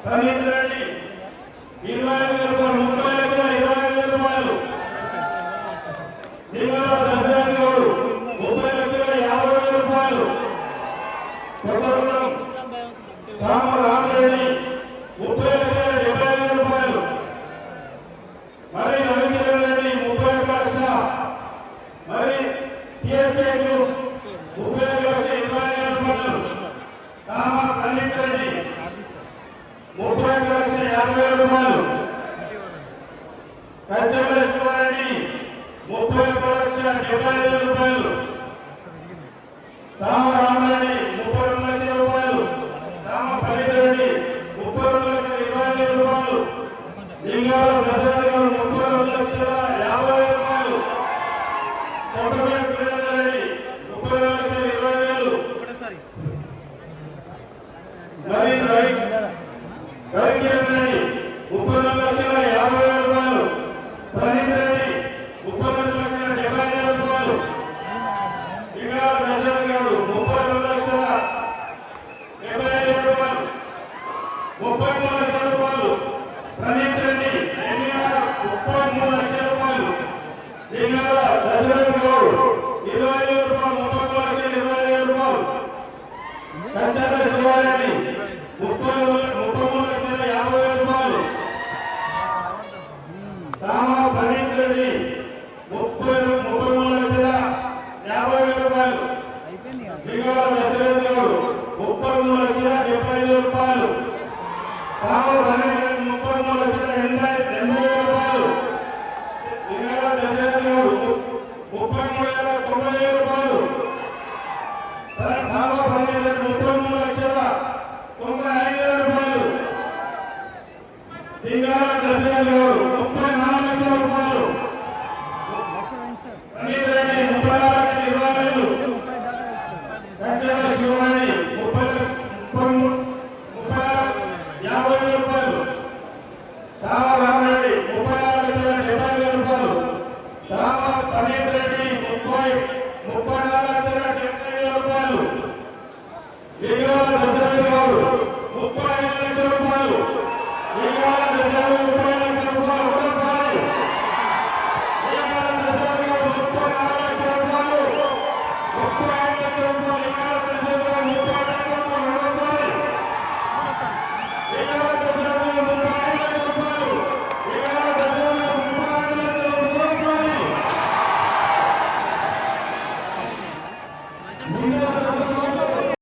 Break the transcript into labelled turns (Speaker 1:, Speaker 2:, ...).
Speaker 1: ప్రణీత్ రెడ్డి 25,000 రూపాయలు, 30,25,000 రూపాయలు. లింగాల దశరథ్ గౌడ్ 30,50,000 రూపాయలు. కొత్తగూడెం సామ రామరెడ్డి 30,70,000 రూపాయలు. మరి రవికిరణ్ రెడ్డి 31 లక్షల. మరి టిఎస్కే 31,20,000 రూపాయలు. సామ ప్రణీత్ రెడ్డి 31,50,000 రూపాయలు. కంచెరెడ్డి 31,70,000 రూపాయలు. సామ రామరెడ్డి 32 లక్షల రూపాయలు. సామ ప్రణీత్ రెడ్డి 32,20,000 రూపాయలు. లింగాల దశరథ్ గౌడ్ 32,50,000 రూపాయలు. చొట్టపేట సురేందర్ రెడ్డి 32,20,000. మరి రవికిరణ్ రెడ్డి 34,50,000 రూపాయలు. ప్రణీత్ రెడ్డి 32,70,000 రూపాయలు. లింగాల దశరథ్ గౌడ్ 32,70,000 రూపాయలు. 33 లక్షల రూపాయలు. ప్రణీత్ రెడ్డి 33 లక్షల రూపాయలు. లింగాల దశరథ్ గౌడ్ 20,000 రూపాయలు. 33,20,000 రూపాయలు. కంచెల శివారెడ్డి 30,00,000